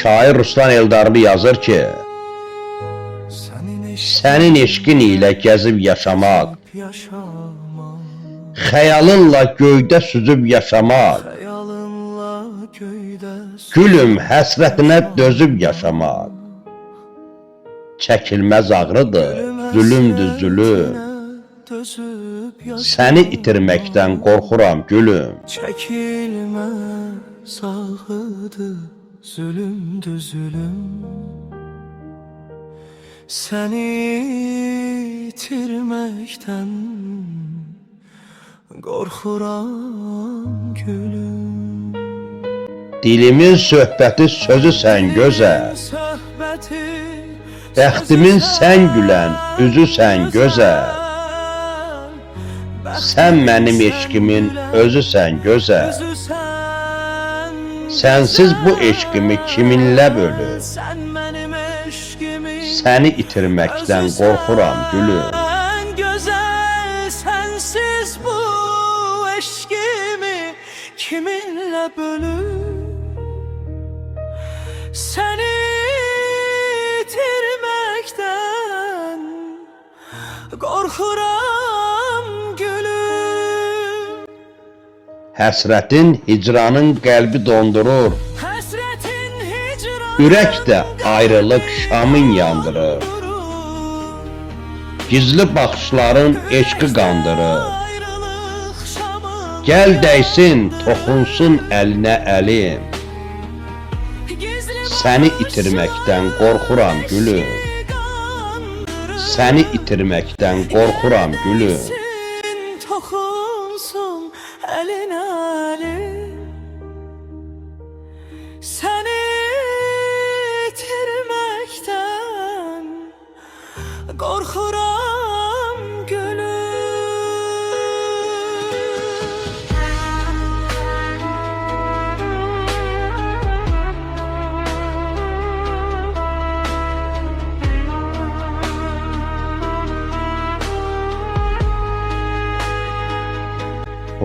Şair Ruslan Eldarlı yazır ki, sənin eşqin ilə gəzib yaşamaq, xəyalınla göydə süzüb yaşamaq, gülüm həsrətinə dözüb yaşamaq, çəkilməz ağrıdır, zülümdür zülüm, səni itirməkdən qorxuram gülüm. Çəkilməz ağrıdır, zülümdür zülüm, səni itirməkdən qorxuram gülüm. Dilimin söhbəti sözü sən gözəl, bəxtimin sən gülən üzü sən gözəl, sən mənim eşqimin özü sən gözəl, sənsiz bu eşqimi kiminlə bölür, səni itirməkdən qorxuram gülüm. Ən gözəl sənsiz bu eşqimi kiminlə bölür, səni itirməkdən qorxuram gülüm. Həsrətin, hicranın qəlbi dondurur, Həsrətin hicran ürək də ayrılıq şamın yandırır, gizli baxışların eşqi qandırır, ayrılıq şamı, gəl dəysin, toxunsun əlinə əlim, səni itirməkdən qorxuram gülüm, səni itirməkdən qorxuram gülüm. toxunsun əlinə əlim, səni itirməkdən qorxuram gülüm.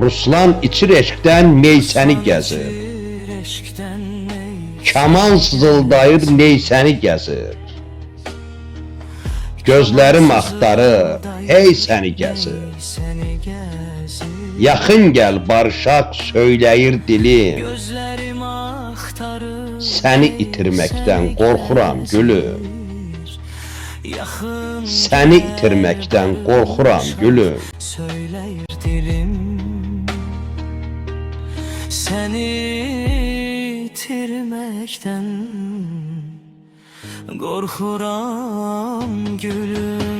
Ruslan içir eşqdən meysəni gəzir, kaman sızıldayır neysəni gəzir, gözlərim axtarır, hey səni gəzir, yaxın gəl barışaq söyləyir dilim, Gözlərim axtarır, səni itirməkdən qorxuram gülüm, yaxın səni itirməkdən qorxuram gülüm. söyləyir dilim, səni itirməkdən qorxuram gülüm.